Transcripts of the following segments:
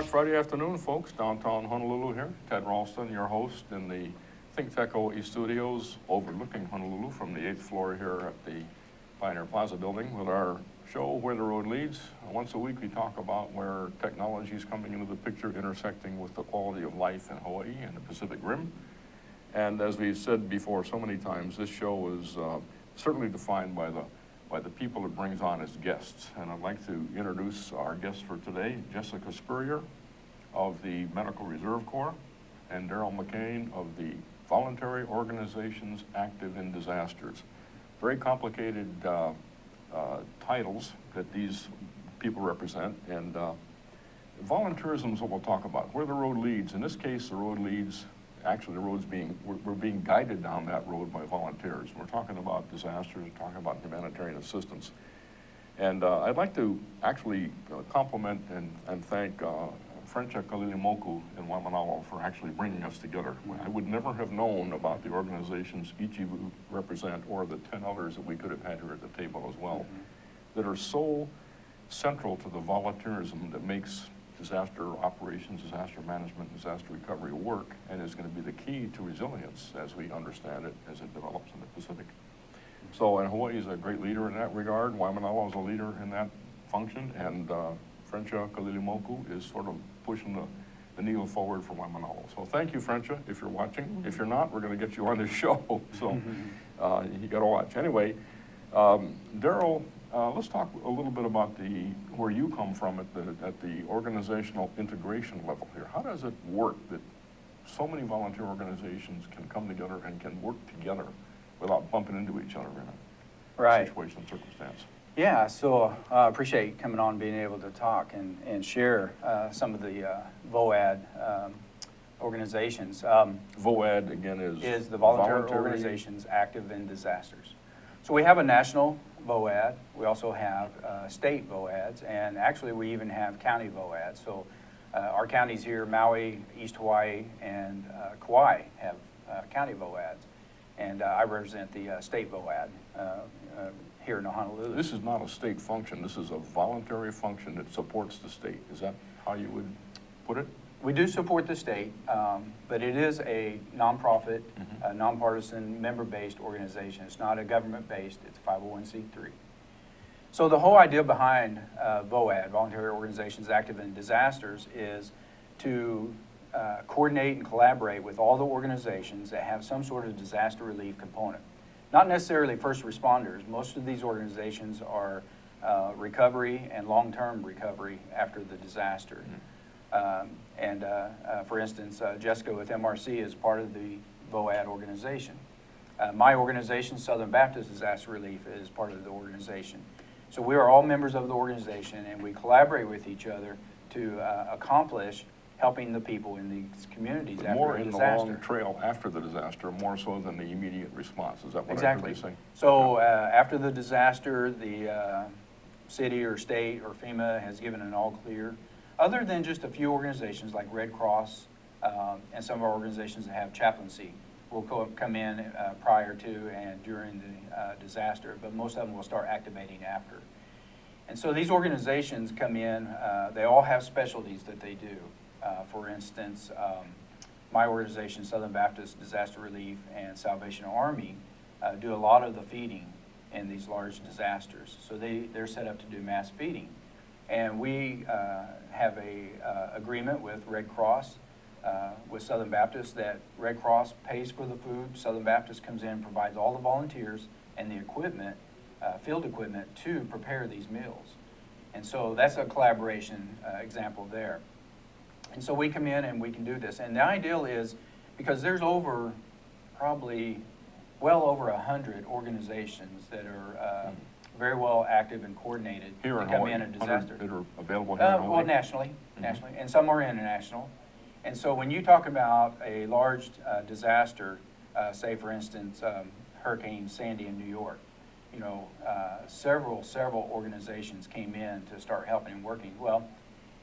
Friday afternoon, folks, downtown Honolulu here. Ted Ralston, your host in the ThinkTech OE studios overlooking Honolulu from the 8th floor here at the Pioneer Plaza building with our show, Where the Road Leads. Once a week we talk about where technology is coming into the picture, intersecting with the quality of life in Hawaii and the Pacific Rim. And as we've said before so many times, this show is certainly defined by the people it brings on as guests. And I'd like to introduce our guest for today, Jessica Spurrier of the Medical Reserve Corps, and Darrell McCain of the Voluntary Organizations Active in Disasters. Very complicated titles that these people represent, and volunteerism is what we'll talk about, where the road leads. In this case, the road leads, actually the road's we're being guided down that road by volunteers. We're talking about disasters, we're talking about humanitarian assistance. And I'd like to actually compliment and thank Frencha Kalilimoku in Waimanalo for actually bringing us together. I would never have known about the organizations each of you represent, or the 10 others that we could have had here at the table as well, that are so central to the volunteerism that makes disaster operations, disaster management, disaster recovery work, and is going to be the key to resilience as we understand it as it develops in the Pacific. So, and Hawaii is a great leader in that regard. Waimanalo is a leader in that function, and Frencha Kalilimoku is sort of pushing the needle forward for Waimanalo. So thank you, Frencha, if you're watching. If you're not, we're going to get you on this show, so you got to watch. Anyway, Darrell, let's talk a little bit about where you come from at the organizational integration level here. How does it work that so many volunteer organizations can come together and can work together without bumping into each other in a situation and circumstance? Yeah, so I appreciate coming on and being able to talk and share some of the VOAD organizations. VOAD, again, is the Voluntary Organizations Active in Disasters. So we have a national VOAD. We also have state VOADs, and actually we even have county VOADs. So our counties here, Maui, East Hawaii, and Kauai have county VOADs. And I represent the state VOAD here in Honolulu. This is not a state function. This is a voluntary function that supports the state. Is that how you would put it? We do support the state, but it is a nonprofit, nonpartisan, member-based organization. It's not a government-based. It's a 501c3. So the whole idea behind VOAD, Voluntary Organizations Active in Disasters, is to coordinate and collaborate with all the organizations that have some sort of disaster relief component. Not necessarily first responders. Most of these organizations are recovery and long-term recovery after the disaster. For instance, Jessica with MRC is part of the VOAD organization. My organization, Southern Baptist Disaster Relief, is part of the organization. So we are all members of the organization, and we collaborate with each other to accomplish helping the people in these communities after a disaster. More in the long trail after the disaster, more so than the immediate response. Is that what I heard you say? So after the disaster, the city or state or FEMA has given an all clear, other than just a few organizations like Red Cross and some of our organizations that have chaplaincy will come in prior to and during the disaster, but most of them will start activating after. And so these organizations come in, they all have specialties that they do. For instance, my organization, Southern Baptist Disaster Relief and Salvation Army, do a lot of the feeding in these large disasters. So they're set up to do mass feeding. And we have a agreement with Red Cross, with Southern Baptist, that Red Cross pays for the food. Southern Baptist comes in, provides all the volunteers and the equipment, field equipment, to prepare these meals. And so that's a collaboration example there. And so we come in and we can do this. And the ideal is, because there's probably well over 100 organizations that are very well active and coordinated here to come in a disaster. That are available here in Hawaii? Well, nationally, and some are international. And so when you talk about a large disaster, say for instance, Hurricane Sandy in New York, several organizations came in to start helping and working. Well,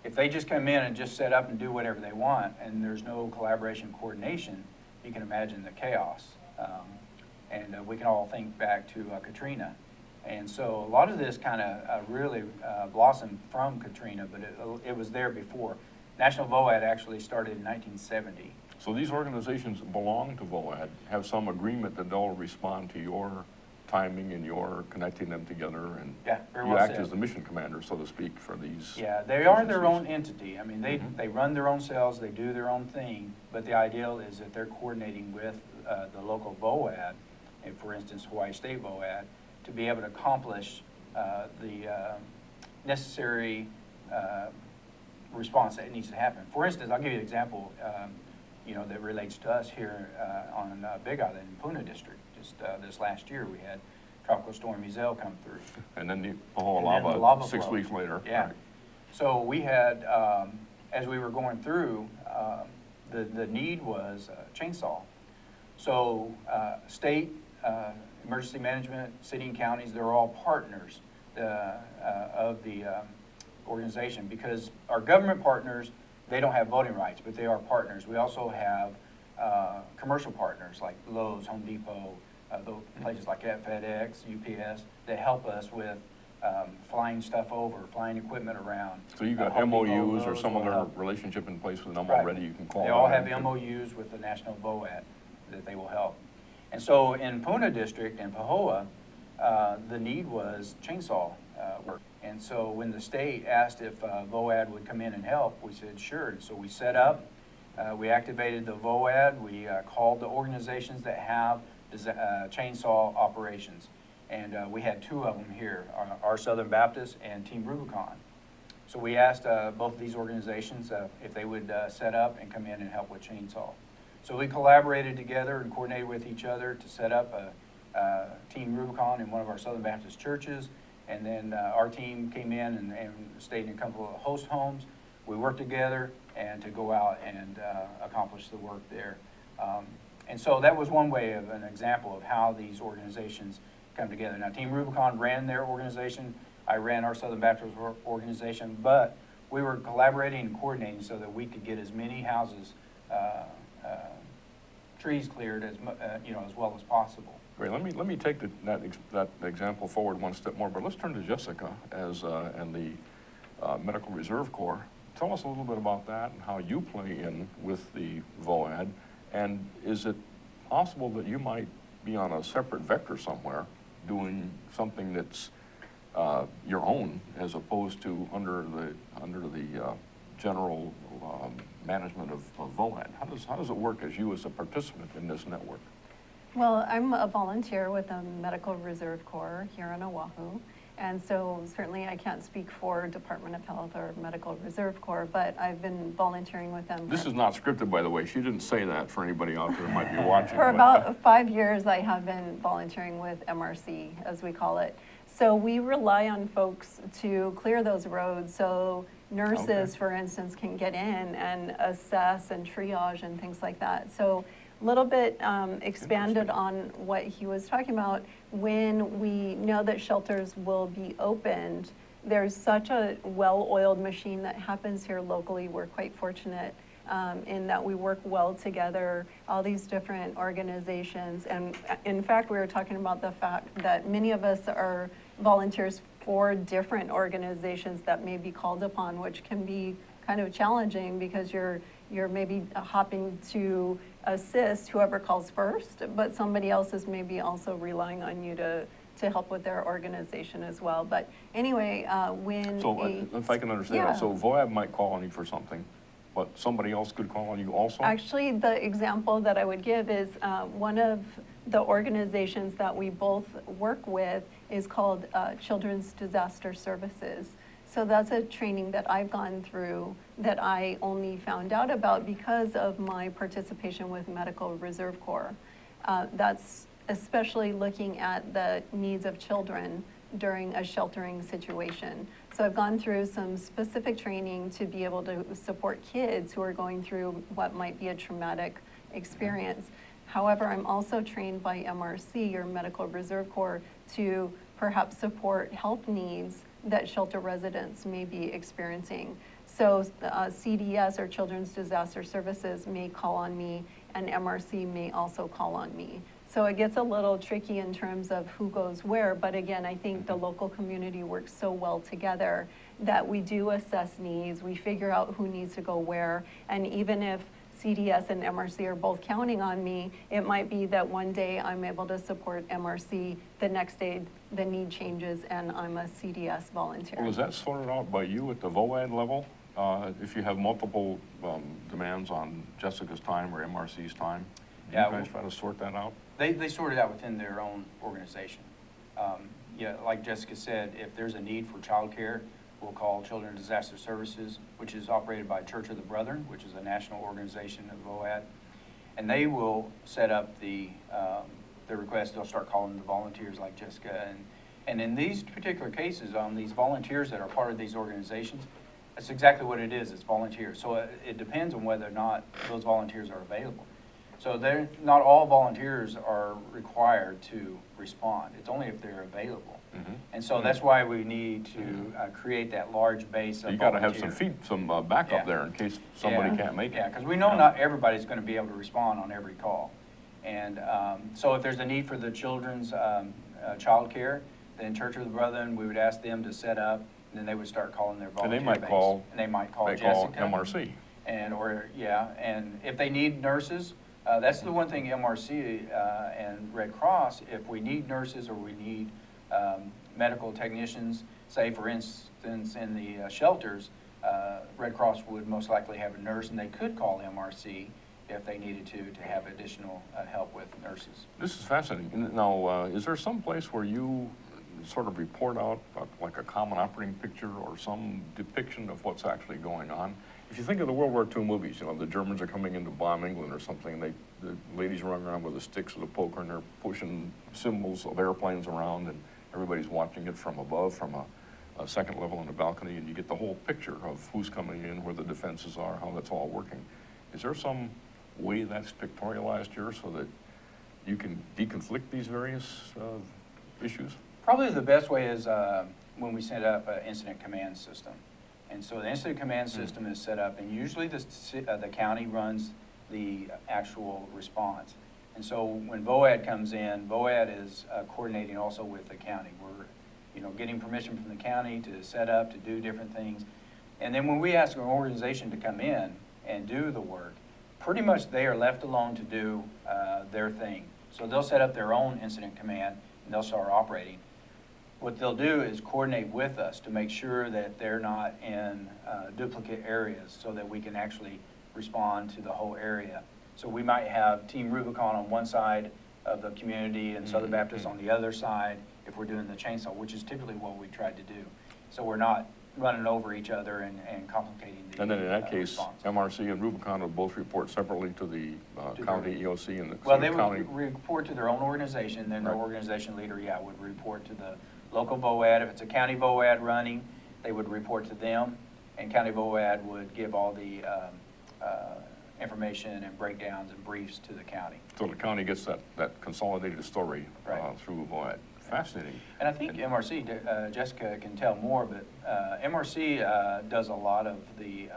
if they just come in and just set up and do whatever they want, and there's no collaboration, coordination, you can imagine the chaos. And we can all think back to Katrina. And so a lot of this kind of really blossomed from Katrina, but it was there before. National VOAD actually started in 1970. So these organizations belong to VOAD, have some agreement that they'll respond to your timing and your connecting them together, and Yeah, very you well act said. as the mission commander, so to speak, for these. Yeah, they are their agencies. own entity. I mean, they run their own cells, they do their own thing, but the ideal is that they're coordinating with the local VOAD, and for instance, Hawaii State VOAD, to be able to accomplish the necessary response that needs to happen. For instance, I'll give you an example, that relates to us here on Big Island in Puna District. Just this last year, we had Tropical Storm Iselle come through. And then the whole And then the lava, lava 6 flow. weeks later. Yeah. Right. So we had, as we were going through, the need was a chainsaw. So state, emergency management, city and counties, they're all partners of the organization, because our government partners, they don't have voting rights, but they are partners. We also have commercial partners like Lowe's, Home Depot, places like that, FedEx, UPS, that help us with flying stuff over, flying equipment around. So you got Home Depot, MOUs or Lowe's some will other help. relationship in place with them Right. already, you can call They all on have them to- MOUs with the National VOAD that they will help. And so in Puna District and Pahoa, the need was chainsaw work. And so when the state asked if VOAD would come in and help, we said sure. And so we set up, we activated the VOAD, we called the organizations that have chainsaw operations. And we had 2 of them here, our Southern Baptist and Team Rubicon. So we asked both of these organizations if they would set up and come in and help with chainsaw. So we collaborated together and coordinated with each other to set up Team Rubicon in one of our Southern Baptist churches. And then our team came in and stayed in a couple of host homes. We worked together and to go out and accomplish the work there. And so that was one way of an example of how these organizations come together. Now, Team Rubicon ran their organization. I ran our Southern Baptist organization, but we were collaborating and coordinating so that we could get as many houses, trees cleared as well as possible. Great. Let me take that example forward one step more, but let's turn to Jessica and the Medical Reserve Corps. Tell us a little bit about that and how you play in with the VOAD, and is it possible that you might be on a separate vector somewhere doing something that's your own as opposed to under the general management of VOAD? How does it work as you as a participant in this network? Well, I'm a volunteer with the Medical Reserve Corps here on Oahu. And so certainly I can't speak for Department of Health or Medical Reserve Corps, but I've been volunteering with them. This is not scripted, by the way. She didn't say that for anybody out there who might be watching. For but- about 5 years, I have been volunteering with MRC, as we call it. So we rely on folks to clear those roads so nurses, Okay. for instance, can get in and assess and triage and things like that. So a little bit expanded on what he was talking about. When we know that shelters will be opened, there's such a well-oiled machine that happens here locally. We're quite fortunate in that we work well together, all these different organizations. And in fact, we were talking about the fact that many of us are volunteers for different organizations that may be called upon, which can be kind of challenging because you're maybe hopping to assist whoever calls first, but somebody else is maybe also relying on you to help with their organization as well. But anyway, when So if I can understand Yeah. that, so VOAB might call on you for something, but somebody else could call on you also? Actually, the example that I would give is one of the organizations that we both work with is called Children's Disaster Services. So that's a training that I've gone through that I only found out about because of my participation with Medical Reserve Corps. That's especially looking at the needs of children during a sheltering situation. So I've gone through some specific training to be able to support kids who are going through what might be a traumatic experience. However, I'm also trained by MRC, or Medical Reserve Corps, to perhaps support health needs that shelter residents may be experiencing. So CDS, or Children's Disaster Services, may call on me, and MRC may also call on me. So it gets a little tricky in terms of who goes where, but again, I think the local community works so well together that we do assess needs, we figure out who needs to go where, and even if CDS and MRC are both counting on me, it might be that one day I'm able to support MRC, the next day the need changes and I'm a CDS volunteer. Well, is that sorted out by you at the VOAD level? If you have multiple demands on Jessica's time or MRC's time, do you guys try to sort that out? They sort it out within their own organization. Yeah, like Jessica said, if there's a need for childcare, we'll call Children's Disaster Services, which is operated by Church of the Brethren, which is a national organization of VOAD, and they will set up the request. They'll start calling the volunteers like Jessica, and in these particular cases, these volunteers that are part of these organizations, that's exactly what it is. It's volunteers. So it depends on whether or not those volunteers are available. So not all volunteers are required to respond. It's only if they're available. And so that's why we need to create that large base of You got to volunteers. have some backup there in case somebody can't make it. Yeah, because we know not everybody's going to be able to respond on every call. And so if there's a need for the children's child care, then Church of the Brethren, we would ask them to set up, and then they would start calling their volunteer And they might call. And they might call They Jessica. call MRC. And if they need nurses, that's the one thing MRC and Red Cross, if we need nurses or we need medical technicians, say for instance in the shelters, Red Cross would most likely have a nurse, and they could call MRC if they needed to have additional help with nurses. This is fascinating. Now, is there some place where you sort of report out like a common operating picture or some depiction of what's actually going on? If you think of the World War II movies, you know, the Germans are coming in to bomb England or something, and the ladies running around with the sticks of the poker, and they're pushing symbols of airplanes around, and everybody's watching it from above, from a second level on the balcony, and you get the whole picture of who's coming in, where the defenses are, how that's all working. Is there some way that's pictorialized here so that you can deconflict these various issues? Probably the best way is when we set up an incident command system. And so the incident command system is set up, and usually the county runs the actual response. And so when VOAD comes in, VOAD is coordinating also with the county. We're getting permission from the county to set up, to do different things. And then when we ask an organization to come in and do the work, pretty much they are left alone to do their thing. So they'll set up their own incident command, and they'll start operating. What they'll do is coordinate with us to make sure that they're not in duplicate areas so that we can actually respond to the whole area. So we might have Team Rubicon on one side of the community and Southern Baptist on the other side if we're doing the chainsaw, which is typically what we tried to do. So we're not running over each other and complicating the And then in that case, response. MRC and Rubicon will both report separately to the county EOC and the Well, they county. would report to their own organization, then their Right. organization leader, would report to the local VOAD. If it's a county VOAD running, they would report to them, and county VOAD would give all the information and breakdowns and briefs to the county. So the county gets that consolidated story Right. through VOAD. Fascinating. And I think MRC, Jessica can tell more, but MRC does a lot of the,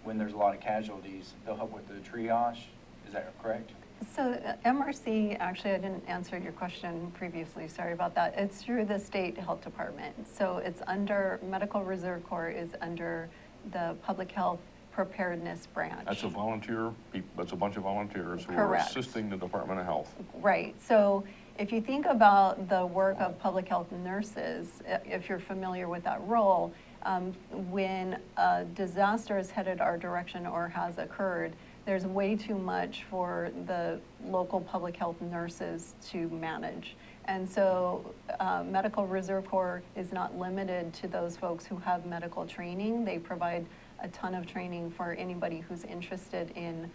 when there's a lot of casualties, they'll help with the triage. Is that correct? So MRC, actually, I didn't answer your question previously, sorry about that. It's through the state health department. So it's under, Medical Reserve Corps is under the public health preparedness branch. That's a volunteer, that's a bunch of volunteers who Correct. are assisting the Department of Health. Right, so if you think about the work of public health nurses, if you're familiar with that role, when a disaster is headed our direction or has occurred, there's way too much for the local public health nurses to manage. And so Medical Reserve Corps is not limited to those folks who have medical training. They provide a ton of training for anybody who's interested in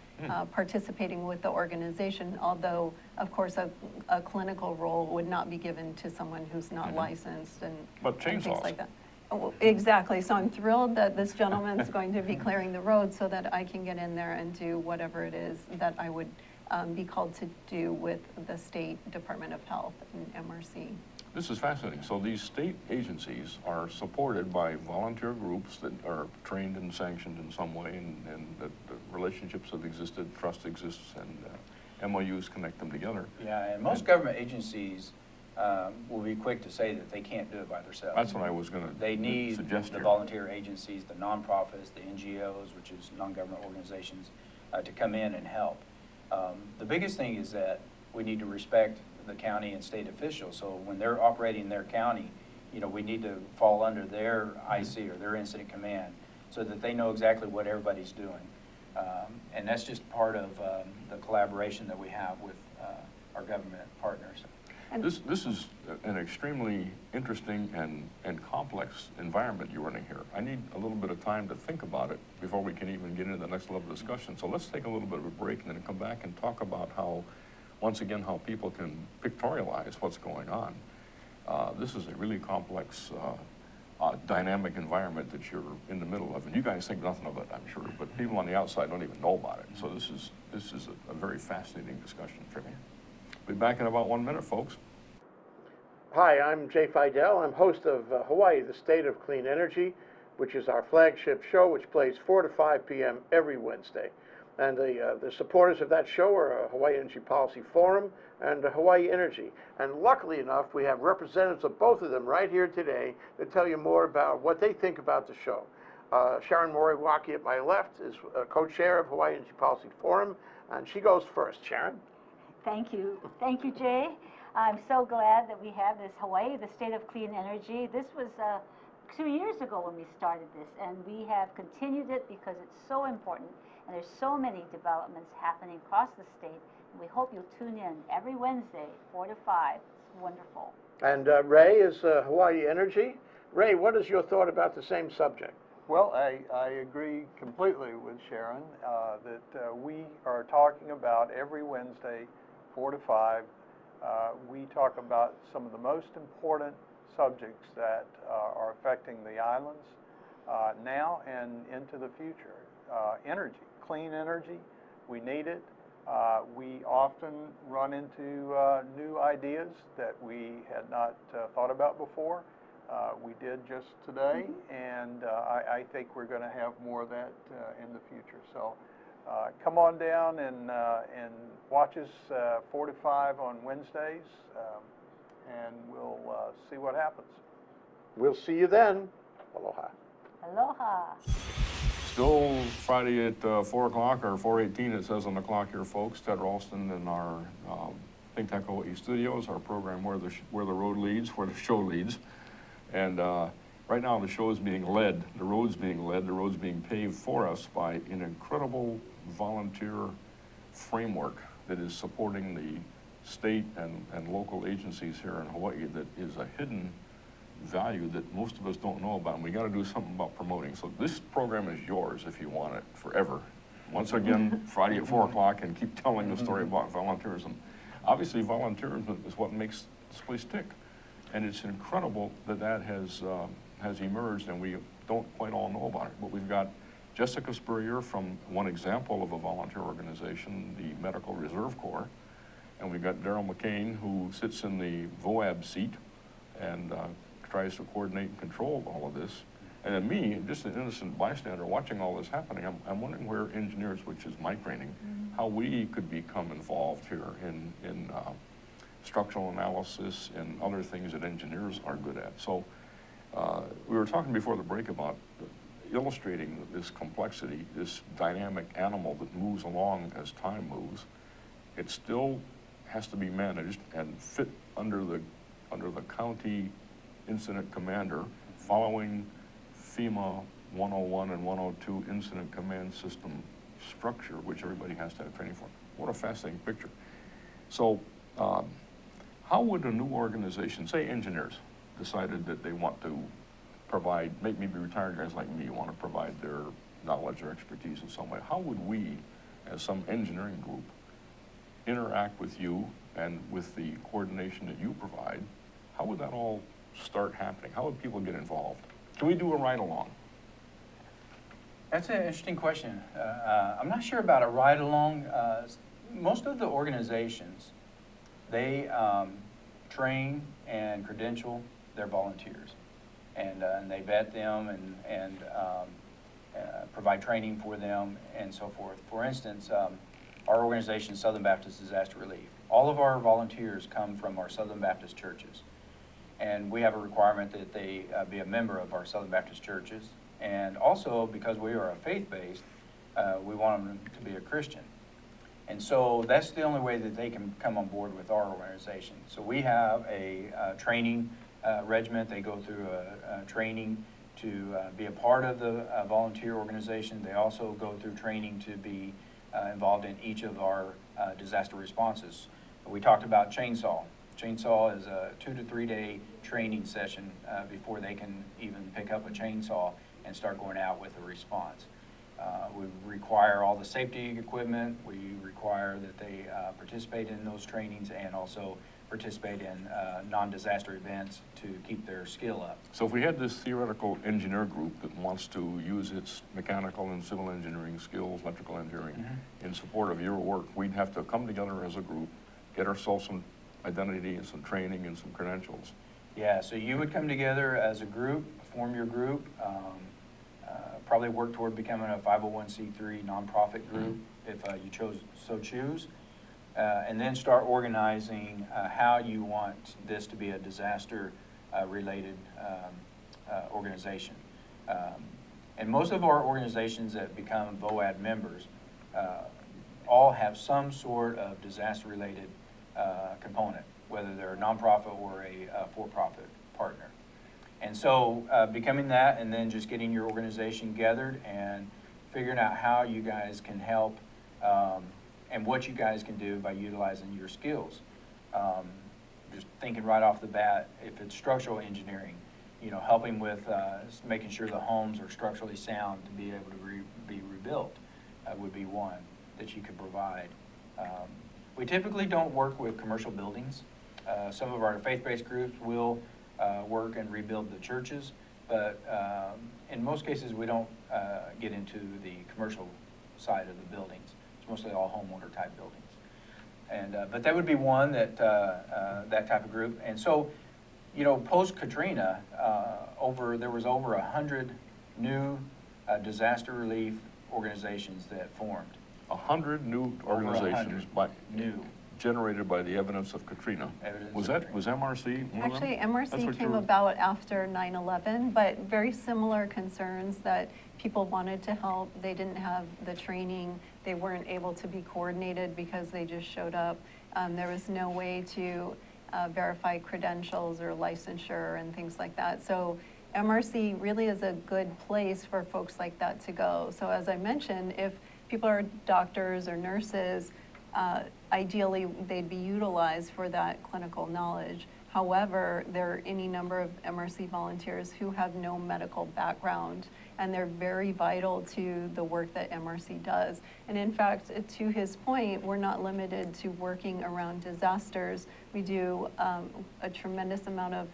participating with the organization, although, of course, a clinical role would not be given to someone who's not licensed and things chainsaws. like that. Oh, exactly. So I'm thrilled that this gentleman's going to be clearing the road so that I can get in there and do whatever it is that I would be called to do with the State Department of Health and MRC. This is fascinating. So these state agencies are supported by volunteer groups that are trained and sanctioned in some way, and that the relationships have existed, trust exists, and MOUs connect them together. Yeah, and most government agencies will be quick to say that they can't do it by themselves. That's what I was going to They need suggest the here. volunteer agencies, the nonprofits, the NGOs, which is non-government organizations, to come in and help. The biggest thing is that we need to respect the county and state officials. So when they're operating their county, you know, we need to fall under their IC or their incident command so that they know exactly what everybody's doing. And that's just part of the collaboration that we have with our government partners. This is an extremely interesting and complex environment you're running here. I need a little bit of time to think about it before we can even get into the next level of discussion. So let's take a little bit of a break and then come back and talk about how, once again, how people can pictorialize what's going on. This is a really complex, dynamic environment that you're in the middle of. And you guys think nothing of it, I'm sure, but people on the outside don't even know about it. So this is a very fascinating discussion for me. Be back in about 1 minute, folks. Hi, I'm Jay Fidel. I'm host of Hawaii, the State of Clean Energy, which is our flagship show, which plays 4 to 5 p.m. every Wednesday. And the supporters of that show are Hawaii Energy Policy Forum and Hawaii Energy. And luckily enough, we have representatives of both of them right here today to tell you more about what they think about the show. Sharon Moriwaki at my left is co-chair of Hawaii Energy Policy Forum, and she goes first. Sharon? Thank you. Thank you, Jay. I'm so glad that we have this Hawaii, the State of Clean Energy. This was 2 years ago when we started this, and we have continued it because it's so important, and there's so many developments happening across the state. And we hope you'll tune in every Wednesday, 4 to 5. It's wonderful. And Ray is Hawaii Energy. Ray, what is your thought about the same subject? Well, I agree completely with Sharon that we are talking about every Wednesday, 4 to 5. We talk about some of the most important subjects that are affecting the islands now and into the future. Energy, clean energy, we need it. We often run into new ideas that we had not thought about before. We did just today, and I think we're going to have more of that in the future. So come on down and watch us 4 to 5 on Wednesdays, and we'll see what happens. We'll see you then. Aloha. Aloha. Still Friday at 4 o'clock, or 4:18 it says on the clock here, folks. Ted Ralston in our ThinkTech Hawaii studios, our program where the road leads, where the show leads. And right now the show is being led, the road's being led, the road's being paved for us by an incredible volunteer framework that is supporting the state and local agencies here in Hawaii that is a hidden value that most of us don't know about, and we got to do something about promoting. So this program is yours if you want it forever. Once again, Friday at 4 o'clock, and keep telling the story about volunteerism. Obviously, volunteerism is what makes this place tick, and it's incredible that that has emerged, and we don't quite all know about it. But we've got Jessica Spurrier from one example of a volunteer organization, the Medical Reserve Corps, and we've got Darrell McCain, who sits in the VOAB seat and tries to coordinate and control all of this. And then me, just an innocent bystander watching all this happening, I'm wondering where engineers, which is my training, how we could become involved here in structural analysis and other things that engineers are good at. So we were talking before the break about illustrating this complexity, this dynamic animal that moves along as time moves. It still has to be managed and fit under the county incident commander, following FEMA 101 and 102 incident command system structure, which everybody has to have training for. What a fascinating picture. So how would a new organization, say engineers, decided that they want to provide, maybe retired guys like me want to provide their knowledge or expertise in some way, how would we, as some engineering group, interact with you and with the coordination that you provide? How would that all start happening? How would people get involved? Can we do a ride-along? That's an interesting question. I'm not sure about a ride-along. Most of the organizations, they train and credential their volunteers. And they vet them and provide training for them and so forth. For instance, our organization, Southern Baptist Disaster Relief, all of our volunteers come from our Southern Baptist churches. And we have a requirement that they be a member of our Southern Baptist churches. And also, because we are a faith-based, we want them to be a Christian. And so that's the only way that they can come on board with our organization. So we have a training regiment. They go through a training to be a part of the volunteer organization. They also go through training to be involved in each of our disaster responses. We talked about chainsaw. Chainsaw is a 2 to 3 day training session before they can even pick up a chainsaw and start going out with a response. We require all the safety equipment. We require that they participate in those trainings and also participate in non-disaster events to keep their skill up. So if we had this theoretical engineer group that wants to use its mechanical and civil engineering skills, electrical engineering, in support of your work, we'd have to come together as a group, get ourselves some identity and some training and some credentials. Yeah, so you would come together as a group, form your group, probably work toward becoming a 501c3 nonprofit group if you choose, and then start organizing how you want this to be a disaster related organization. And most of our organizations that become VOAD members all have some sort of disaster related component, whether they're a nonprofit or a for-profit partner. And so becoming that and then just getting your organization gathered and figuring out how you guys can help and what you guys can do by utilizing your skills. Just thinking right off the bat, if it's structural engineering, helping with making sure the homes are structurally sound to be able to be rebuilt would be one that you could provide. We typically don't work with commercial buildings. Some of our faith-based groups will work and rebuild the churches, but in most cases we don't get into the commercial side of the buildings. It's mostly all homeowner type buildings. And but that would be one that that type of group. And so, post Katrina, there was over 100 new disaster relief organizations that formed. 100 new organizations new generated by the evidence of Katrina. Was MRC one of them? Actually, MRC came about after 9/11, but very similar concerns that people wanted to help. They didn't have the training. They weren't able to be coordinated because they just showed up. There was no way to verify credentials or licensure and things like that. So MRC really is a good place for folks like that to go. So as I mentioned, if people are doctors or nurses, ideally they'd be utilized for that clinical knowledge. However, there are any number of MRC volunteers who have no medical background, and they're very vital to the work that MRC does. And in fact, to his point, we're not limited to working around disasters. We do a tremendous amount of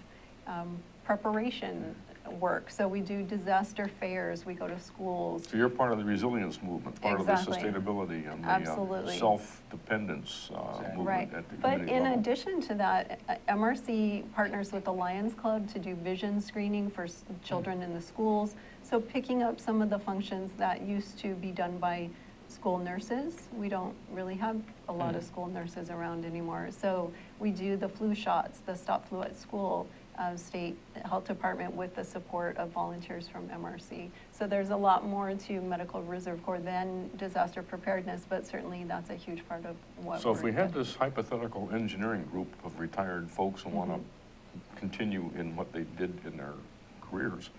preparation work. So we do disaster fairs, we go to schools. So you're part of the resilience movement, part Exactly. of the sustainability and Absolutely. the self-dependence movement Right. at the But community in level. addition to that, MRC partners with the Lions Club to do vision screening for children in the schools. So picking up some of the functions that used to be done by school nurses. We don't really have a lot of school nurses around anymore. So we do the flu shots, the Stop Flu at School, state health department with the support of volunteers from MRC. So there's a lot more to Medical Reserve Corps than disaster preparedness, but certainly that's a huge part of what So if we we're had doing. this hypothetical engineering group of retired folks who want to continue in what they did in their careers,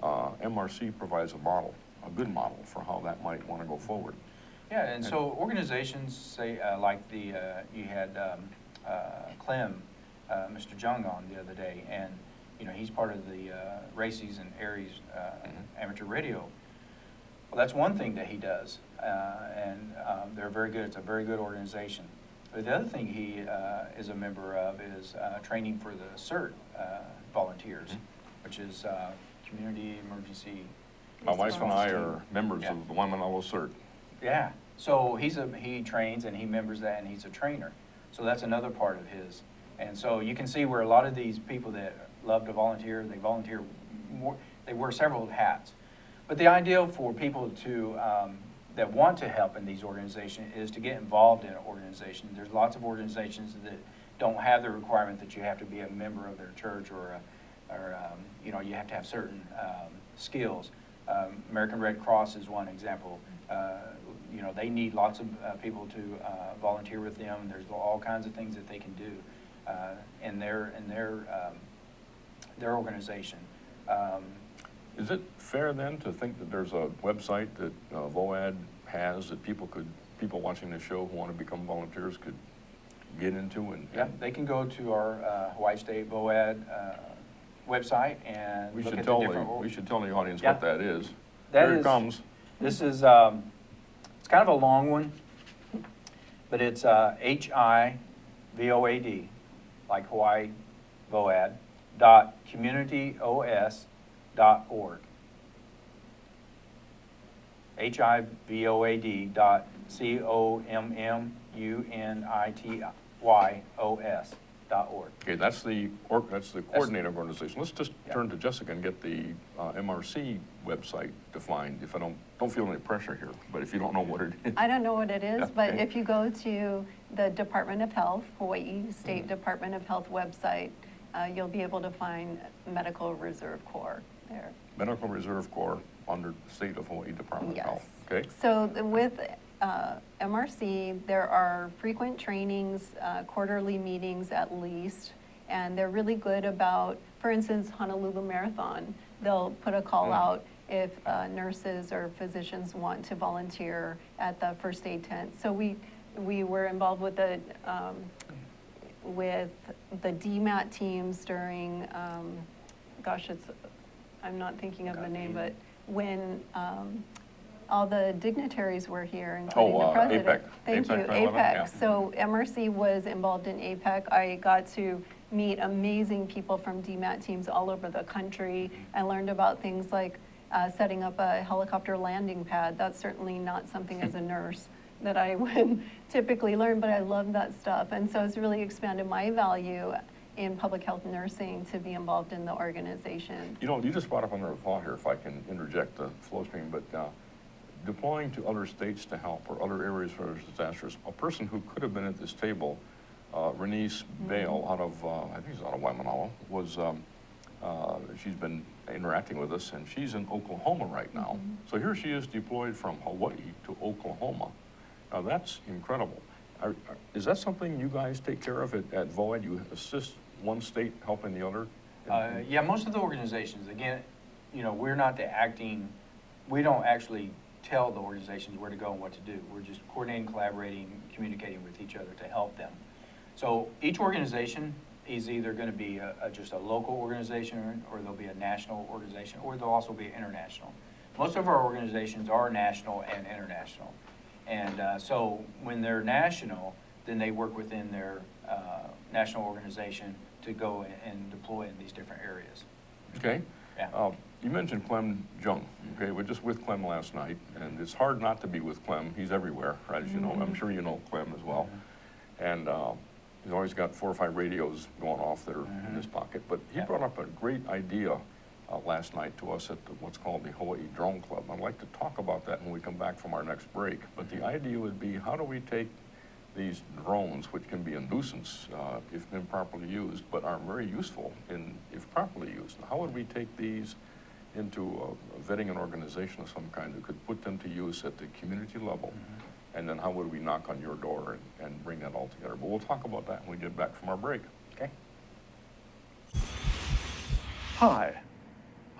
MRC provides a model, a good model for how that might want to go forward. Yeah, and so organizations say, like you had Clem, Mr. Jung on the other day, and he's part of the Races and Aries amateur radio. Well, that's one thing that he does, and they're very good. It's a very good organization. But the other thing he is a member of is training for the CERT volunteers, which is Community Emergency. My wife and I Response are team. members Yeah. of the Waimanalo CERT. Yeah, so he trains and he members that, and he's a trainer. So that's another part of his And so you can see where a lot of these people that love to volunteer, they volunteer more, they wear several hats. But the ideal for people to, that want to help in these organizations is to get involved in an organization. There's lots of organizations that don't have the requirement that you have to be a member of their church or you know, you have to have certain skills. American Red Cross is one example. You know, they need lots of people to volunteer with them. There's all kinds of things that they can do in their organization. Is it fair then to think that there's a website that VOAD has that people watching the show who want to become volunteers could get into? And Yeah, they can go to our Hawaii State VOAD website and we look should at tell the different. we should tell the audience Yeah. what that is. That Here it is- comes. This is, it's kind of a long one, but it's HIVOAD, like Hawaii VOAD, .communityos.org. HIVOAD.COMMUNITYOS.org. Okay, that's the coordinating organization. Let's just turn to Jessica and get the MRC website defined. If I don't feel any pressure here, but if you don't know what it is. I don't know what it is, Yeah, but okay. if you go to the Department of Health, Hawaii State Department of Health website, you'll be able to find Medical Reserve Corps there. Medical Reserve Corps under State of Hawaii Department of Yes. Health. Okay. So with MRC, there are frequent trainings, quarterly meetings at least, and they're really good about, for instance, Honolulu Marathon. They'll put a call out if nurses or physicians want to volunteer at the first aid tent. So we were involved with the DMAT teams during, I'm not thinking of the name, but when all the dignitaries were here, including the president. APEC. Thank you, APEC 9/11, yeah. APEC. So MRC was involved in APEC. I got to meet amazing people from DMAT teams all over the country. I learned about things like setting up a helicopter landing pad. That's certainly not something as a nurse that I would typically learn, but I love that stuff. And so it's really expanded my value in public health nursing to be involved in the organization. You know, you just brought up another thought here, if I can interject the flow stream, but deploying to other states to help or other areas for disasters, a person who could have been at this table, Renice Bale out of, I think she's out of Waimanalo, was, she's been interacting with us, and she's in Oklahoma right now. So here she is deployed from Hawaii to Oklahoma. Now that's incredible. Is that something you guys take care of at VOAD? You assist one state helping the other? Yeah, most of the organizations, again, you know, we're not the acting, we don't actually tell the organizations where to go and what to do. We're just coordinating, collaborating, communicating with each other to help them. So each organization is either going to be just a local organization, or they'll be a national organization, or they'll also be international. Most of our organizations are national and international. And so when they're national, then they work within their national organization to go and deploy in these different areas. Okay. Yeah. You mentioned Clem Jung. Okay, we're just with Clem last night, and it's hard not to be with Clem. He's everywhere, right, as you know. I'm sure you know Clem as well. And he's always got 4 or 5 radios going off that are in his pocket. But he brought up a great idea last night to us at what's called the Hawaii Drone Club. I'd like to talk about that when we come back from our next break. But the idea would be, how do we take these drones, which can be a nuisance if improperly used, but are very useful if properly used? How would we take these into vetting an organization of some kind that could put them to use at the community level? And then how would we knock on your door and bring that all together? But we'll talk about that when we get back from our break. Okay. Hi,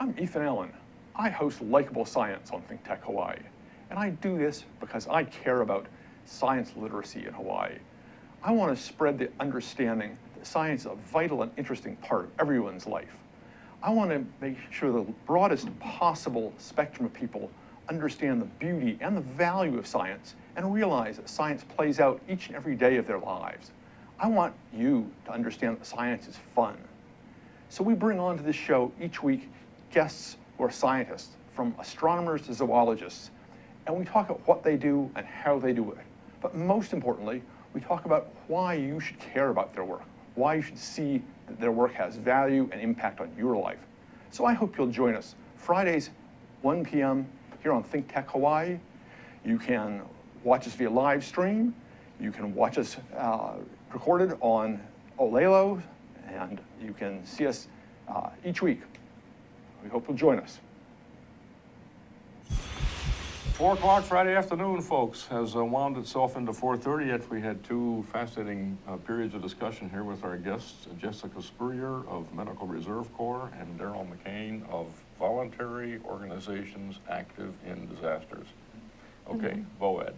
I'm Ethan Allen. I host Likeable Science on ThinkTech Hawaii, and I do this because I care about science literacy in Hawaii. I want to spread the understanding that science is a vital and interesting part of everyone's life. I want to make sure the broadest possible spectrum of people understand the beauty and the value of science and realize that science plays out each and every day of their lives. I want you to understand that science is fun. So we bring on to this show each week guests who are scientists, from astronomers to zoologists, and we talk about what they do and how they do it. But most importantly, we talk about why you should care about their work. why you should see that their work has value and impact on your life. So I hope you'll join us Fridays, 1 p.m. here on ThinkTech Hawaii. You can watch us via live stream. You can watch us recorded on Olelo, and you can see us each week. We hope you'll join us. 4 o'clock Friday afternoon, folks, has wound itself into 4:30, yet we had two fascinating periods of discussion here with our guests, Jessica Spurrier of Medical Reserve Corps and Darrell McCain of Voluntary Organizations Active in Disasters. Okay, VOAD.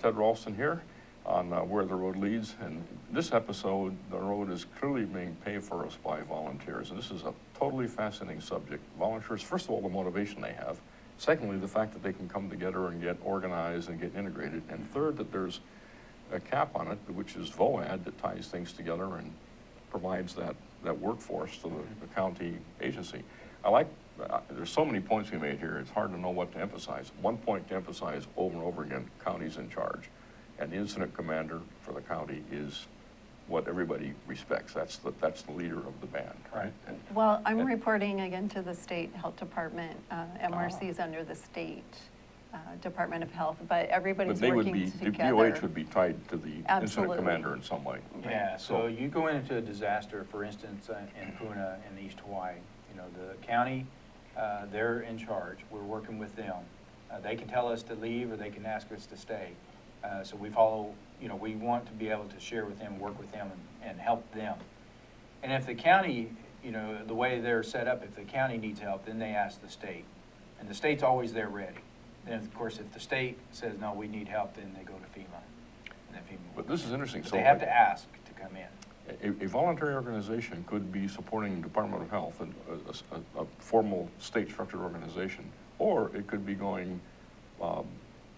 Ted Ralston here on Where the Road Leads, and this episode, the road is clearly being paid for us by volunteers, and this is a totally fascinating subject. Volunteers, first of all, the motivation they have. Secondly, the fact that they can come together and get organized and get integrated. And third, that there's a cap on it, which is VOAD, that ties things together and provides that workforce to the county agency. I like, there's so many points we made here, it's hard to know what to emphasize. One point to emphasize over and over again, county's in charge. And the incident commander for the county is what everybody respects. That's the leader of the band, right? Well, I'm reporting again to the state health department. MRC is under the state Department of Health, but everybody's working together. The DOH would be tied to the Absolutely. Incident commander in some way. Yeah, so you go into a disaster, for instance, in Puna in East Hawaii, you know, the county, they're in charge. We're working with them. They can tell us to leave or they can ask us to stay. So we follow, you know, we want to be able to share with them, work with them, and help them. And if the county, you know, the way they're set up, if the county needs help, then they ask the state. And the state's always there ready. Then, of course, if the state says, no, we need help, then they go to FEMA. And then FEMA But this is interesting. But So they have to ask to come in. A voluntary organization could be supporting Department of Health, a formal state structured organization, or it could be going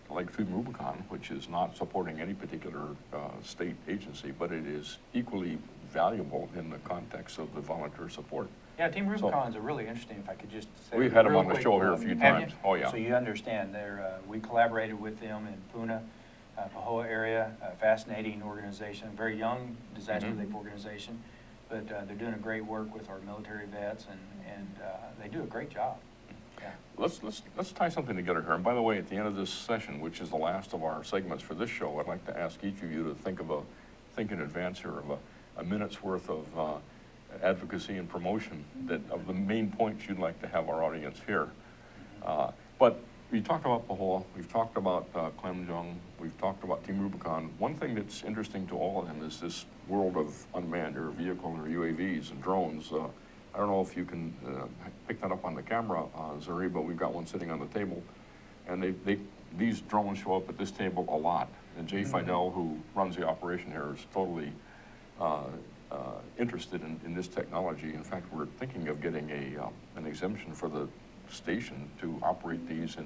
like Team Rubicon, which is not supporting any particular state agency, but it is equally valuable in the context of the volunteer support. Yeah, Team Rubicon's are really interesting, if I could just say. We've had them real on the quick. show here a few Have times. you? Oh, yeah. So you understand, we collaborated with them in Puna, Pahoa area, a fascinating organization, a very young disaster relief organization, but they're doing a great work with our military vets, and they do a great job. Yeah. Let's tie something together here. And by the way, at the end of this session, which is the last of our segments for this show, I'd like to ask each of you to think in advance here of a minute's worth of advocacy and promotion of the main points you'd like to have our audience hear. But we talked about Pahoa, we've talked about Clemjung, we've talked about Team Rubicon. One thing that's interesting to all of them is this world of unmanned air vehicle or UAVs and drones. I don't know if you can pick that up on the camera, Zuri, but we've got one sitting on the table. And these drones show up at this table a lot. And Jay Fidel, who runs the operation here, is totally interested in this technology. In fact, we're thinking of getting an exemption for the station to operate these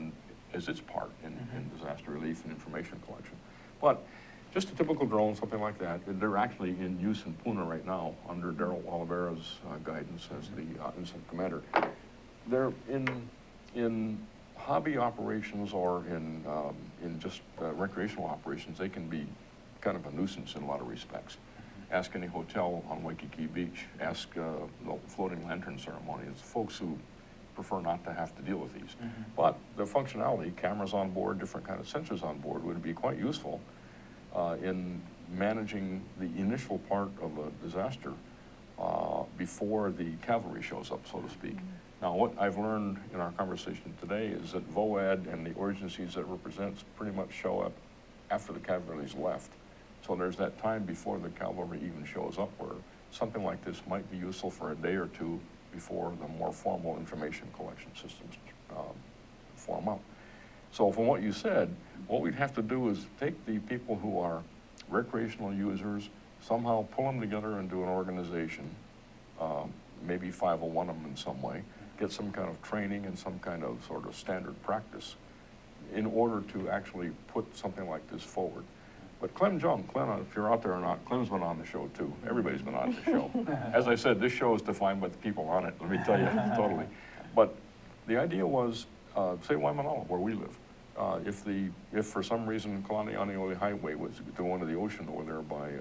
as its part in disaster relief and information collection. But just a typical drone, something like that, they're actually in use in Puna right now under Darrell Oliveira's guidance as the incident commander. They're in hobby operations or in just recreational operations. They can be kind of a nuisance in a lot of respects. Ask any hotel on Waikiki Beach. Ask the floating lantern ceremony. It's folks who prefer not to have to deal with these. But the functionality, cameras on board, different kind of sensors on board, would be quite useful in managing the initial part of a disaster before the cavalry shows up, so to speak. Now, what I've learned in our conversation today is that VOAD and the agencies that it represents pretty much show up after the cavalry's left. So there's that time before the cavalry even shows up where something like this might be useful for a day or two before the more formal information collection systems form up. So from what you said, what we'd have to do is take the people who are recreational users, somehow pull them together into an organization, maybe 501 them in some way, get some kind of training and some kind of sort of standard practice in order to actually put something like this forward. But Clem, if you're out there or not, Clem's been on the show too. Everybody's been on the show. As I said, this show is defined by the people on it, let me tell you, totally. But the idea was, say Waimanalo, where we live. If for some reason Kalanianiole Highway was to go into the ocean over there by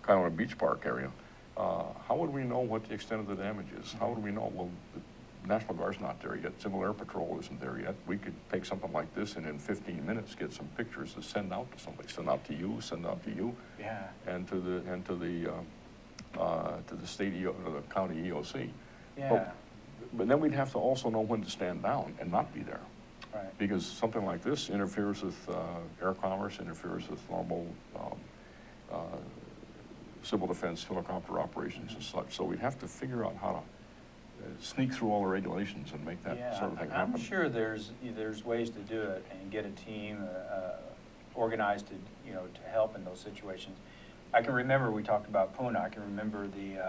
Kailua Beach Park area, how would we know what the extent of the damage is? How would we know? Well, the National Guard's not there yet. Civil Air Patrol isn't there yet. We could take something like this and in 15 minutes get some pictures to send out to somebody, send out to you, Yeah. and to the state or the county EOC. Yeah. But then we'd have to also know when to stand down and not be there. Right. Because something like this interferes with air commerce, interferes with normal civil defense helicopter operations and such. So we'd have to figure out how to sneak through all the regulations and make that Yeah, sort of thing happen. I'm sure there's ways to do it and get a team organized to, to help in those situations. I can remember we talked about Puna. I can remember the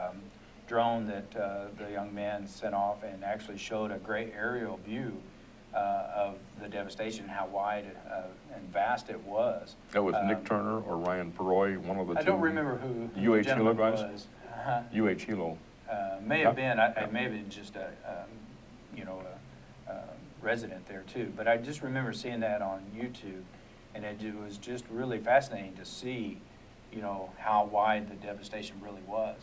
drone that the young man sent off and actually showed a great aerial view of the devastation, how wide and vast it was. That was Nick Turner or Ryan Peroy, one of the two. I don't remember who the UH Hilo gentleman guys? was. UH Hilo. May have been, I may have been just a resident there too, but I just remember seeing that on YouTube, and it was just really fascinating to see, how wide the devastation really was.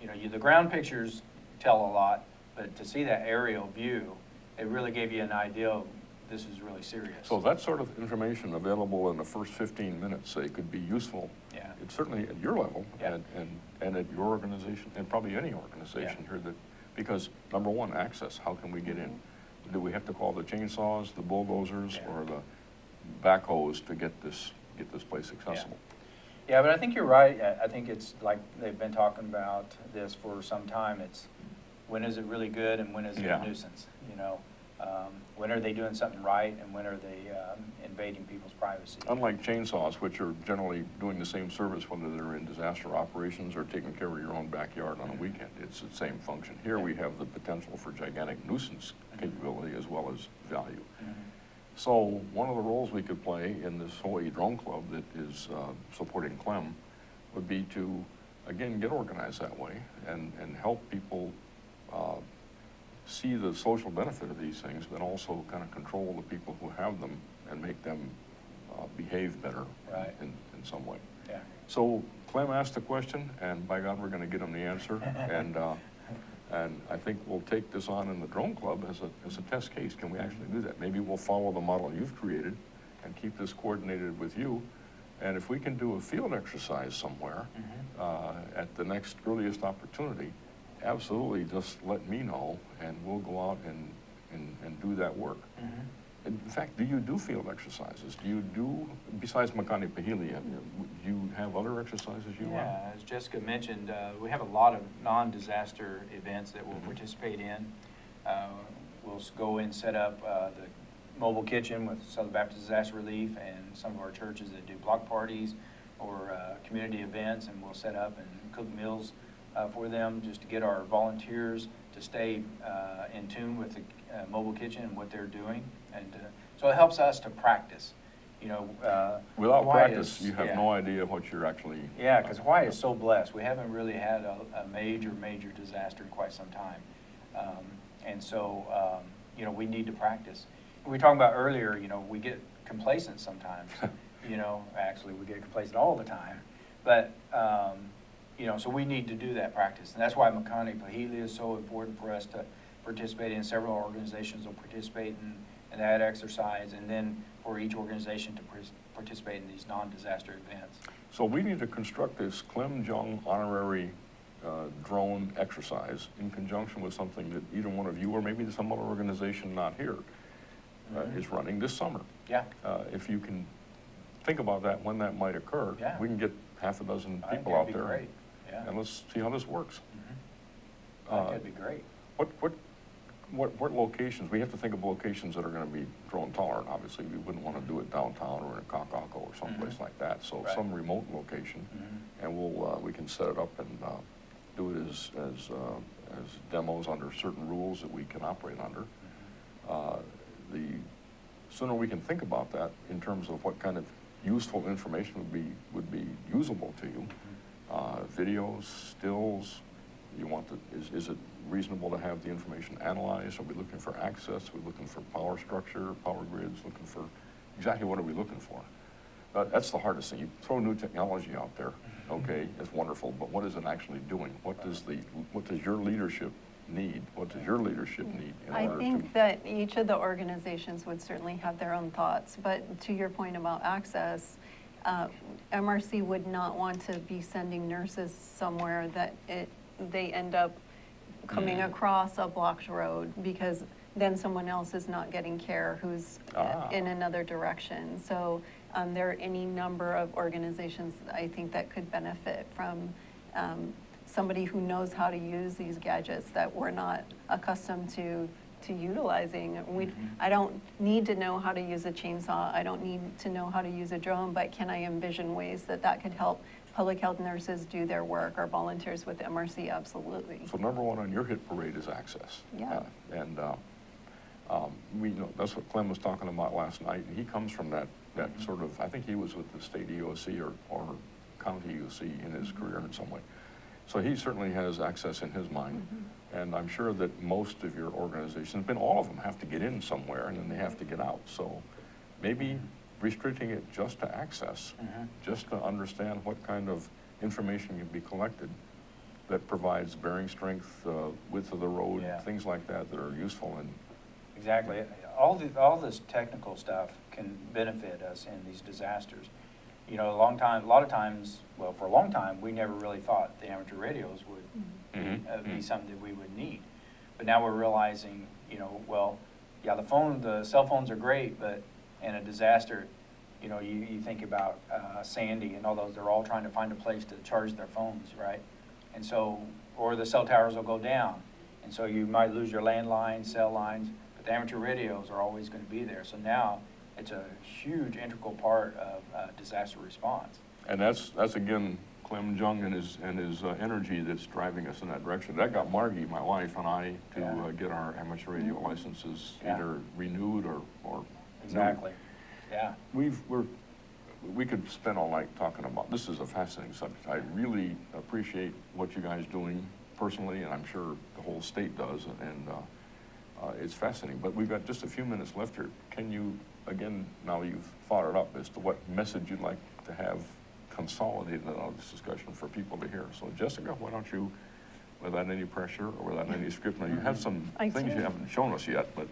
The ground pictures tell a lot, but to see that aerial view, it really gave you an idea of this is really serious. So that sort of information available in the first 15 minutes, say, could be useful. Yeah. It's certainly at your level Yeah. and at your organization, and probably any organization Yeah. here that, because number one, access, how can we get in? Do we have to call the chainsaws, the bulldozers, Yeah. or the backhoes to get this place accessible? Yeah, but I think you're right. I think it's like they've been talking about this for some time. It's when is it really good and when is it Yeah. a nuisance? When are they doing something right and when are they invading people's privacy? Unlike chainsaws, which are generally doing the same service whether they're in disaster operations or taking care of your own backyard on a weekend, it's the same function. Here we have the potential for gigantic nuisance capability as well as value. So one of the roles we could play in this Hawaii Drone Club that is supporting CLEM would be to, again, get organized that way and help people see the social benefit of these things, but also kind of control the people who have them and make them behave better Right. in some way. Yeah. So Clem asked a question, and by God, we're going to get him the answer. And I think we'll take this on in the Drone Club as a test case. Can we actually do that? Maybe we'll follow the model you've created and keep this coordinated with you. And if we can do a field exercise somewhere at the next earliest opportunity, absolutely just let me know, and we'll go out and do that work. In fact, do you do field exercises? Do you do, besides Makani Pahili, do you have other exercises you run? Yeah, as Jessica mentioned, we have a lot of non-disaster events that we'll participate in. We'll go and set up the mobile kitchen with Southern Baptist Disaster Relief and some of our churches that do block parties or community events, and we'll set up and cook meals for them just to get our volunteers to stay in tune with the mobile kitchen and what they're doing. And so it helps us to practice. Without Hawaii practice, is- you have yeah. no idea what you're actually... Yeah, because Hawaii is so blessed. We haven't really had a major disaster in quite some time. And so, we need to practice. We were talking about earlier, we get complacent sometimes. Actually, we get complacent all the time. But, so we need to do that practice. And that's why Makani Pahili is so important for us to participate in. Several organizations will participate in that exercise, and then for each organization to participate in these non-disaster events. So we need to construct this Clem Jung honorary drone exercise in conjunction with something that either one of you or maybe some other organization not here is running this summer. Yeah. If you can think about that, when that might occur, Yeah. we can get half a dozen I think people that'd out be there. great. Yeah. And let's see how this works. I think that'd be great. What locations, we have to think of locations that are going to be drone tolerant. Obviously, we wouldn't want to do it downtown or in Kakako or someplace like that. So Right. some remote location, and we can set it up and do it as demos under certain rules that we can operate under. The sooner we can think about that in terms of what kind of useful information would be usable to you, videos, stills. You want is it reasonable to have the information analyzed? Are we looking for access? Are we looking for power structure, power grids? Looking for exactly what are we looking for? that's the hardest thing. You throw new technology out there, okay, it's wonderful, but what is it actually doing? What does your leadership need? What does your leadership need in I order think to? that each of the organizations would certainly have their own thoughts, but to your point about access, MRC would not want to be sending nurses somewhere that they end up coming across a blocked road, because then someone else is not getting care who's in another direction. So there are any number of organizations, I think, that could benefit from somebody who knows how to use these gadgets that we're not accustomed to utilizing. I don't need to know how to use a chainsaw. I don't need to know how to use a drone, but can I envision ways that could help public health nurses do their work, or volunteers with MRC? Absolutely. So number one on your hit parade is access. Yeah. We know that's what Clem was talking about last night, and he comes from that sort of, I think he was with the state EOC or county EOC in his career in some way. So he certainly has access in his mind, and I'm sure that most of your organizations, all of them, have to get in somewhere and then they have to get out. So maybe restricting it just to access, just to understand what kind of information can be collected that provides bearing strength, width of the road, things like that are useful. And exactly. All this technical stuff can benefit us in these disasters. You know, for a long time, we never really thought the amateur radios would be something that we would need. But now we're realizing, you know, well, yeah, the cell phones are great, but in a disaster, you know, you think about Sandy and all those, they're all trying to find a place to charge their phones, right? And so, or the cell towers will go down. And so you might lose your landline, cell lines, but the amateur radios are always going to be there. So now it's a huge integral part of disaster response. And that's again, Clem Jung and his energy that's driving us in that direction. That got Margie, my wife, and I to get our amateur radio licenses either renewed or exactly. Yeah. We could spend all night talking about, this is a fascinating subject. I really appreciate what you guys doing personally, and I'm sure the whole state does, and it's fascinating. But we've got just a few minutes left here. Can you, again, now you've thought it up, as to what message you'd like to have consolidated in all this discussion for people to hear? So Jessica, why don't you, without any pressure or without any script, now you have some things you haven't shown us yet, but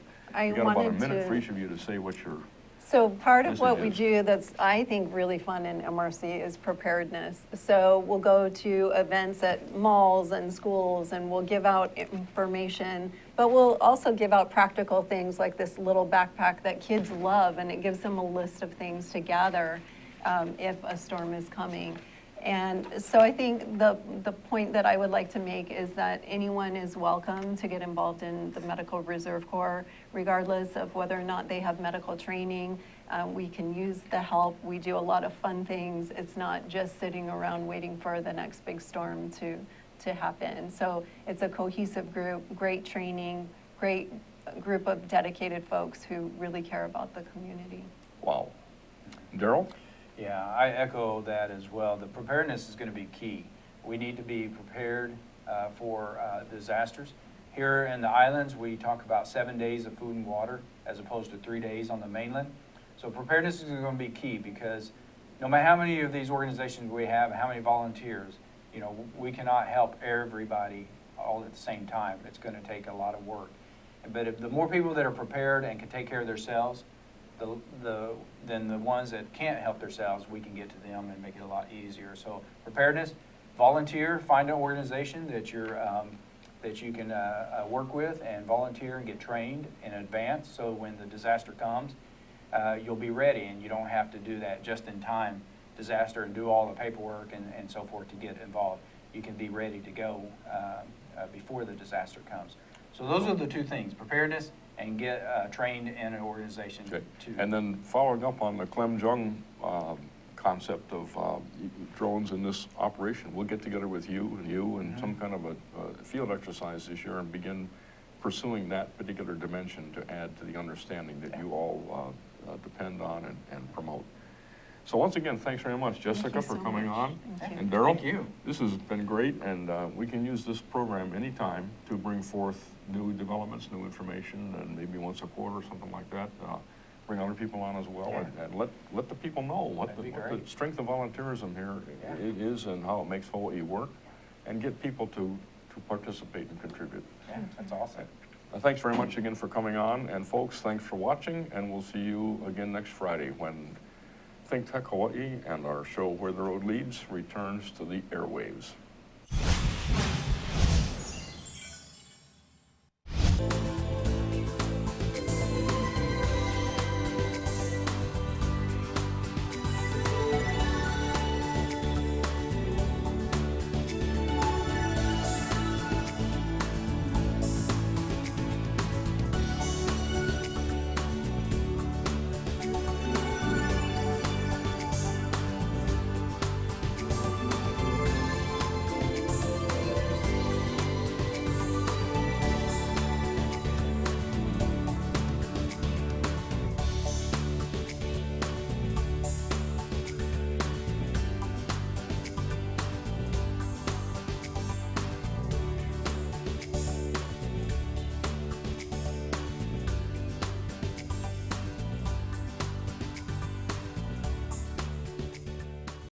you got about a minute for each of you to say what your So part of what we messages. do that's, I think, really fun in MRC is preparedness. So we'll go to events at malls and schools, and we'll give out information, but we'll also give out practical things like this little backpack that kids love, and it gives them a list of things to gather if a storm is coming. And so I think the point that I would like to make is that anyone is welcome to get involved in the Medical Reserve Corps, regardless of whether or not they have medical training. We can use the help. We do a lot of fun things. It's not just sitting around waiting for the next big storm to happen. So it's a cohesive group, great training, great group of dedicated folks who really care about the community. Wow. Darrell? Yeah, I echo that as well. The preparedness is going to be key. We need to be prepared for disasters. Here in the islands, we talk about 7 days of food and water as opposed to 3 days on the mainland. So preparedness is going to be key, because no matter how many of these organizations we have, how many volunteers, you know, we cannot help everybody all at the same time. It's going to take a lot of work. But if the more people that are prepared and can take care of themselves, then the ones that can't help themselves, we can get to them and make it a lot easier. So preparedness, volunteer, find an organization that you can work with and volunteer and get trained in advance, so when the disaster comes, you'll be ready, and you don't have to do that just in time disaster and do all the paperwork and so forth to get involved. You can be ready to go before the disaster comes. So those are the two things: preparedness and get trained in an organization. Okay. And then following up on the Clem Jung concept of drones in this operation, we'll get together with you and some kind of a field exercise this year and begin pursuing that particular dimension to add to the understanding that you all depend on and promote. So once again, thanks very much, Jessica, for coming on. And Darrell, Thank you. This has been great, and we can use this program anytime to bring forth new developments, new information, and maybe once a quarter or something like that. bring other people on as well, Yeah. and let the people know what That'd the, be what the great. strength of volunteerism here Yeah. is and how it makes Hawaii work, and get people to participate and contribute. Yeah, that's awesome. Thanks very much again for coming on, and folks, thanks for watching, and we'll see you again next Friday when ThinkTech Hawaii and our show Where the Road Leads returns to the airwaves.